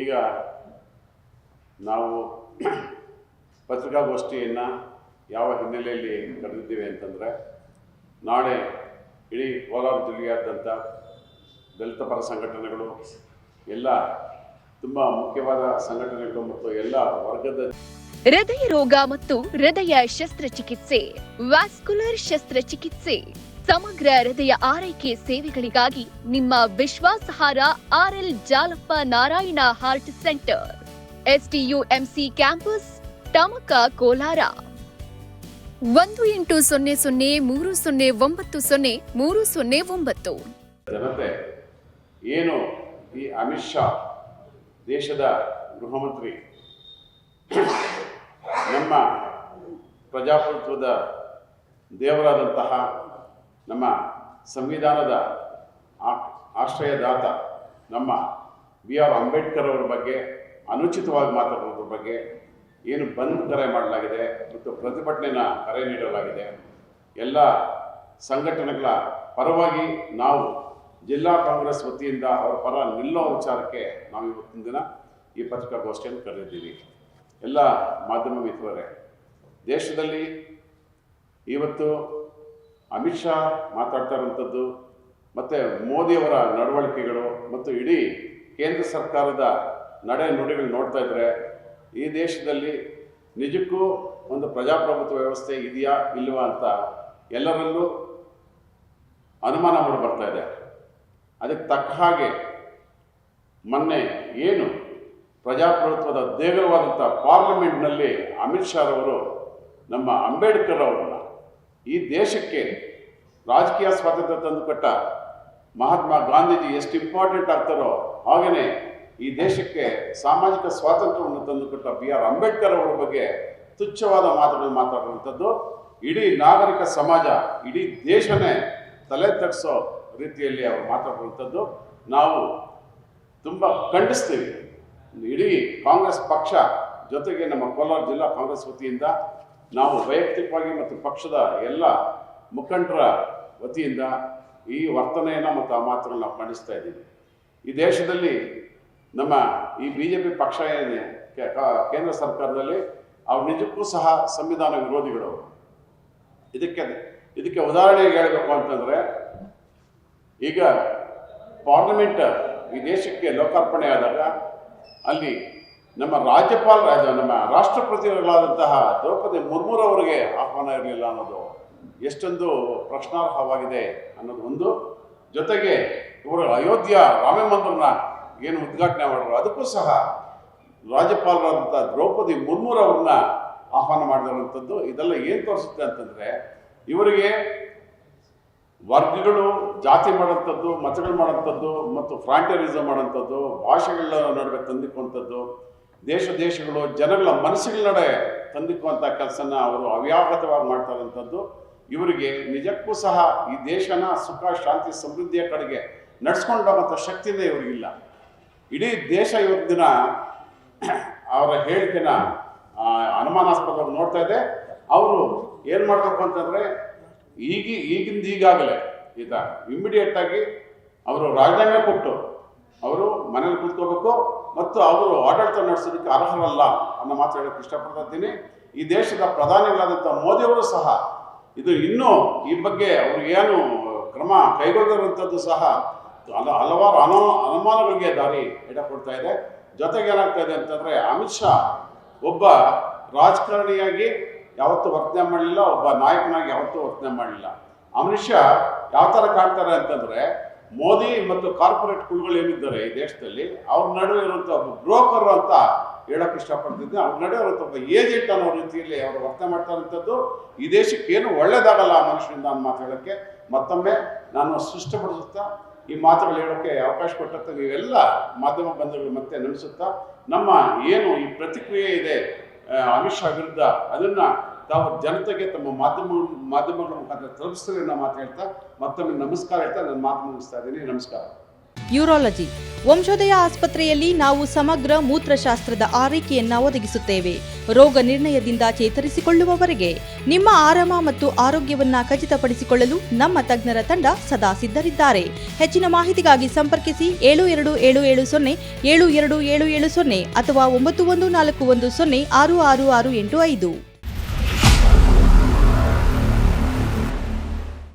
ಈಗ ನಾವು ಪತ್ರಿಕಾಗೋಷ್ಠಿಯನ್ನು ಯಾವ ಹಿನ್ನೆಲೆಯಲ್ಲಿ ಕರೆದಿದ್ದೀವಿ ಅಂತಂದರೆ, ನಾಳೆ ಇಡೀ ಕೋಲಾರ ಜಿಲ್ಲೆಯಾದ್ಯಂತ ದಲಿತ ಪರ ಸಂಘಟನೆಗಳು, ಎಲ್ಲ ತುಂಬ ಮುಖ್ಯವಾದ ಸಂಘಟನೆಗಳು ಮತ್ತು ಎಲ್ಲ ವರ್ಗದ ಹೃದಯ ರೋಗ ಮತ್ತು ಹೃದಯ ಶಸ್ತ್ರಚಿಕಿತ್ಸೆ, ವ್ಯಾಸ್ಕ್ಯುಲರ್ ಶಸ್ತ್ರಚಿಕಿತ್ಸೆ, ಸಮಗ್ರ ಹೃದಯ ಆರೈಕೆ ಸೇವೆಗಳಿಗಾಗಿ ನಿಮ್ಮ ವಿಶ್ವಾಸಾರ್ಹ R L Jalappa Narayana heart centre, S T U M C campus, Tamaka, Kolar. 180030090309. ಜನತೆ ಏನು ಈ ಅಮಿತ್ ಶಾ ದೇಶದ ಗೃಹ ಮಂತ್ರಿ ನಮ್ಮ ಪ್ರಜಾಪ್ರಭುತ್ವದ ದೇವರಾದಂತಹ ನಮ್ಮ ಸಂವಿಧಾನದ ಆಶ್ರಯದಾತ ನಮ್ಮ BR ಅಂಬೇಡ್ಕರ್ ಅವರ ಬಗ್ಗೆ ಅನುಚಿತವಾಗಿ ಮಾತಾಡೋದ್ರ ಬಗ್ಗೆ ಏನು ಬಂದ್ ಕರೆ ಮಾಡಲಾಗಿದೆ ಮತ್ತು ಪ್ರತಿಭಟನೆಯ ಕರೆ ನೀಡಲಾಗಿದೆ. ಎಲ್ಲ ಸಂಘಟನೆಗಳ ಪರವಾಗಿ ನಾವು ಜಿಲ್ಲಾ ಕಾಂಗ್ರೆಸ್ ವತಿಯಿಂದ ಅವರ ಪರ ನಿಲ್ಲೋ ವಿಚಾರಕ್ಕೆ ನಾವು ಇವತ್ತಿನ ದಿನ ಈ ಪತ್ರಿಕಾಗೋಷ್ಠಿಯನ್ನು ಕರೆದಿದ್ದೀವಿ. ಎಲ್ಲ ಮಾಧ್ಯಮ ಮಿತ್ರರೇ, ದೇಶದಲ್ಲಿ ಇವತ್ತು ಅಮಿತ್ ಶಾ ಮಾತಾಡ್ತಾ ಇರುವಂಥದ್ದು ಮತ್ತು ಮೋದಿಯವರ ನಡವಳಿಕೆಗಳು ಮತ್ತು ಇಡೀ ಕೇಂದ್ರ ಸರ್ಕಾರದ ನಡೆ ನುಡಿಗಳು ನೋಡ್ತಾ ಇದ್ದರೆ ಈ ದೇಶದಲ್ಲಿ ನಿಜಕ್ಕೂ ಒಂದು ಪ್ರಜಾಪ್ರಭುತ್ವ ವ್ಯವಸ್ಥೆ ಇದೆಯಾ ಇಲ್ವಾ ಅಂತ ಎಲ್ಲರಲ್ಲೂ ಅನುಮಾನ ಮೂಡಿ ಬರ್ತಾ ಇದೆ. ಅದಕ್ಕೆ ತಕ್ಕ ಹಾಗೆ ಮೊನ್ನೆ ಏನು ಪ್ರಜಾಪ್ರಭುತ್ವದ ದೇಗುಲವಾದಂಥ ಪಾರ್ಲಿಮೆಂಟ್ನಲ್ಲಿ ಅಮಿತ್ ಶಾ ಅವರು ನಮ್ಮ ಅಂಬೇಡ್ಕರ್ ಅವರನ್ನು ಈ ದೇಶಕ್ಕೆ ರಾಜಕೀಯ ಸ್ವಾತಂತ್ರ್ಯ ತಂದುಕೊಟ್ಟ ಮಹಾತ್ಮ ಗಾಂಧೀಜಿ ಎಷ್ಟು ಇಂಪಾರ್ಟೆಂಟ್ ಆಗ್ತಾರೋ ಹಾಗೆಯೇ ಈ ದೇಶಕ್ಕೆ ಸಾಮಾಜಿಕ ಸ್ವಾತಂತ್ರ್ಯವನ್ನು ತಂದುಕೊಟ್ಟ BR ಅಂಬೇಡ್ಕರ್ ಅವರ ಬಗ್ಗೆ ತುಚ್ಛವಾದ ಮಾತುಗಳನ್ನು ಮಾತಾಡುವಂಥದ್ದು ಇಡೀ ನಾಗರಿಕ ಸಮಾಜ, ಇಡೀ ದೇಶನೇ ತಲೆ ತಗ್ಸೋ ರೀತಿಯಲ್ಲಿ ಅವರು ಮಾತಾಡುವಂಥದ್ದು ನಾವು ತುಂಬ ಖಂಡಿಸ್ತೀವಿ. ಇಡೀ ಕಾಂಗ್ರೆಸ್ ಪಕ್ಷ ಜೊತೆಗೆ ನಮ್ಮ ಕೋಲಾರ ಜಿಲ್ಲಾ ಕಾಂಗ್ರೆಸ್ ವತಿಯಿಂದ ನಾವು ವೈಯಕ್ತಿಕವಾಗಿ ಮತ್ತು ಪಕ್ಷದ ಎಲ್ಲ ಮುಖಂಡರ ವತಿಯಿಂದ ಈ ವರ್ತನೆಯನ್ನು ಮತ್ತು ಆ ಮಾತುಗಳನ್ನು ನಾವು ಖಂಡಿಸ್ತಾ ಇದ್ದೀವಿ. ಈ ದೇಶದಲ್ಲಿ ನಮ್ಮ ಈ BJP ಪಕ್ಷ ಏನಿದೆ ಕೇಂದ್ರ ಸರ್ಕಾರದಲ್ಲಿ ಅವ್ರು ನಿಜಕ್ಕೂ ಸಹ ಸಂವಿಧಾನ ವಿರೋಧಿಗಳು. ಇದಕ್ಕೆ ಉದಾಹರಣೆಗೆ ಹೇಳಬೇಕು ಅಂತಂದರೆ, ಈಗ ಪಾರ್ಲಿಮೆಂಟ್ ಈ ದೇಶಕ್ಕೆ ಲೋಕಾರ್ಪಣೆ ಆದಾಗ ಅಲ್ಲಿ ನಮ್ಮ ನಮ್ಮ ರಾಷ್ಟ್ರಪತಿಗಳಾದಂತಹ ದ್ರೌಪದಿ ಮುರ್ಮುರವರಿಗೆ ಆಹ್ವಾನ ಇರಲಿಲ್ಲ ಅನ್ನೋದು ಎಷ್ಟೊಂದು ಪ್ರಶ್ನಾರ್ಹವಾಗಿದೆ ಅನ್ನೋದು ಒಂದು. ಜೊತೆಗೆ ಇವರು ಅಯೋಧ್ಯ ರಾಮ ಮಂದಿರನ ಏನು ಉದ್ಘಾಟನೆ ಮಾಡಿದ್ರು ಅದಕ್ಕೂ ಸಹ ರಾಜ್ಯಪಾಲರಾದಂಥ ದ್ರೌಪದಿ ಮುರ್ಮುರವ್ರನ್ನ ಆಹ್ವಾನ ಮಾಡಿರುವಂಥದ್ದು. ಇದೆಲ್ಲ ಏನು ತೋರಿಸುತ್ತೆ ಅಂತಂದರೆ, ಇವರಿಗೆ ವರ್ಗಗಳು ಜಾತಿ ಮಾಡೋಂಥದ್ದು, ಮತಗಳು ಮಾಡೋಂಥದ್ದು ಮತ್ತು ಫ್ರಾಂಟರಿಸಮ್ ಮಾಡೋಂಥದ್ದು, ಭಾಷೆಗಳ ನಡುವೆ ತಂದಿಕ್ಕುವಂಥದ್ದು, ದೇಶಗಳು ಜನಗಳ ಮನಸ್ಸುಗಳ ನಡೆ ತಂದಿಕ್ಕುವಂಥ ಕೆಲಸನ ಅವರು ಅವ್ಯಾಹತವಾಗಿ ಮಾಡ್ತಾ ಇರೋಂಥದ್ದು. ಇವರಿಗೆ ನಿಜಕ್ಕೂ ಸಹ ಈ ದೇಶನ ಸುಖ ಶಾಂತಿ ಸಮೃದ್ಧಿಯ ಕಡೆಗೆ ನಡೆಸ್ಕೊಂಡೋಗಂಥ ಶಕ್ತಿನೇ ಇವರಿಗಿಲ್ಲ. ಇಡೀ ದೇಶ ಇವತ್ತು ದಿನ ಅವರ ಹೇಳಿಕೆನ ಅನುಮಾನಾಸ್ಪದವಾಗಿ ನೋಡ್ತಾ ಇದೆ. ಅವರು ಏನು ಮಾಡಬೇಕು ಅಂತಂದರೆ, ಈಗಾಗಲೇ ಇಮ್ಮಿಡಿಯೇಟಾಗಿ ಅವರು ರಾಜೀನಾಮೆ ಕೊಟ್ಟು ಅವರು ಮನೇಲಿ ಕೂತ್ಕೋಬೇಕು ಮತ್ತು ಅವರು ಆಡಳಿತ ನಡೆಸೋದಕ್ಕೆ ಅರ್ಹರಲ್ಲ ಅನ್ನೋ ಮಾತು ಹೇಳೋಕ್ಕೆ ಇಷ್ಟಪಡ್ತಾ ಇದ್ದೀನಿ. ಈ ದೇಶದ ಪ್ರಧಾನಿಗಳಾದಂಥ ಮೋದಿಯವರು ಸಹ ಇನ್ನೂ ಈ ಬಗ್ಗೆ ಅವರು ಏನು ಕ್ರಮ ಕೈಗೊಳ್ಳಿರುವಂಥದ್ದು ಸಹ ಹಲವಾರು ಅನುಮಾನಗಳಿಗೆ ದಾರಿ ಕೊಡ್ತಾ ಇದೆ. ಜೊತೆಗೆ ಏನಾಗ್ತಾ ಇದೆ ಅಂತಂದರೆ, ಅಮಿತ್ ಶಾ ಒಬ್ಬ ರಾಜಕಾರಣಿಯಾಗಿ ಯಾವತ್ತೂ ವರ್ತನೆ ಮಾಡಲಿಲ್ಲ, ಒಬ್ಬ ನಾಯಕನಾಗಿ ಯಾವತ್ತೂ ವರ್ತನೆ ಮಾಡಲಿಲ್ಲ. ಅಮಿತ್ ಶಾ ಯಾವ ಥರ ಕಾಣ್ತಾರೆ ಅಂತಂದರೆ, ಮೋದಿ ಮತ್ತು ಕಾರ್ಪೊರೇಟ್ ಕುಳುಗಳು ಏನಿದ್ದಾರೆ ಈ ದೇಶದಲ್ಲಿ ಅವ್ರ ನಡುವೆ ಇರುವಂಥ ಒಬ್ಬ ಬ್ರೋಕರ್ ಅಂತ ಹೇಳೋಕ್ಕೆ ಇಷ್ಟಪಡ್ತಿದ್ದೆ. ಅವ್ರ ನಡುವೆ ಇರುವಂಥ ಒಬ್ಬ ಏಜೆಂಟ್ ಅನ್ನೋ ರೀತಿಯಲ್ಲಿ ಅವರು ವರ್ತನೆ ಮಾಡ್ತಾ ಇರುವಂಥದ್ದು ಈ ದೇಶಕ್ಕೆ ಏನು ಒಳ್ಳೇದಾಗಲ್ಲ ಆ ಮನುಷ್ಯರಿಂದ ಅನ್ನೋ ಮಾತು ಹೇಳೋಕ್ಕೆ ಮತ್ತೊಮ್ಮೆ ನಾನು ಸ್ಪಷ್ಟಪಡಿಸುತ್ತಾ ಈ ಮಾತುಗಳು ಹೇಳೋಕ್ಕೆ ಅವಕಾಶ ಕೊಟ್ಟಂತ ನೀವೆಲ್ಲ ಮಾಧ್ಯಮ ಬಂಧುಗಳು ಮತ್ತೆ ನೆನೆಸುತ್ತಾ, ನಮ್ಮ ಏನು ಈ ಪ್ರತಿಕ್ರಿಯೆ ಇದೆ ಅಮಿತ್ ಶಾ ವಿರುದ್ಧ ಅದನ್ನು ತಾವು ಜನತೆಗೆ ತಮ್ಮ ಮಾಧ್ಯಮಗಳ ಮುಖಾಂತರ ತಲುಪಿಸ್ತಾರೆ ಅನ್ನೋ ಮಾತು ಹೇಳ್ತಾ ಮತ್ತೊಮ್ಮೆ ನಮಸ್ಕಾರ ಹೇಳ್ತಾ ನನ್ನ ಮಾತು ಮುಗಿಸ್ತಾ ಇದ್ದೀನಿ. ನಮಸ್ಕಾರ. ಯೂರಾಲಜಿ. ವಂಶೋದಯ ಆಸ್ಪತ್ರೆಯಲ್ಲಿ ನಾವು ಸಮಗ್ರ ಮೂತ್ರಶಾಸ್ತ್ರದ ಆರೈಕೆಯನ್ನ ಒದಗಿಸುತ್ತೇವೆ. ರೋಗ ನಿರ್ಣಯದಿಂದ ಚೇತರಿಸಿಕೊಳ್ಳುವವರೆಗೆ ನಿಮ್ಮ ಆರಾಮ ಮತ್ತು ಆರೋಗ್ಯವನ್ನ ಖಚಿತಪಡಿಸಿಕೊಳ್ಳಲು ನಮ್ಮ ತಜ್ಞರ ತಂಡ ಸದಾ ಸಿದ್ಧರಿದ್ದಾರೆ. ಹೆಚ್ಚಿನ ಮಾಹಿತಿಗಾಗಿ ಸಂಪರ್ಕಿಸಿ 727770 72770 ಅಥವಾ 9141106665.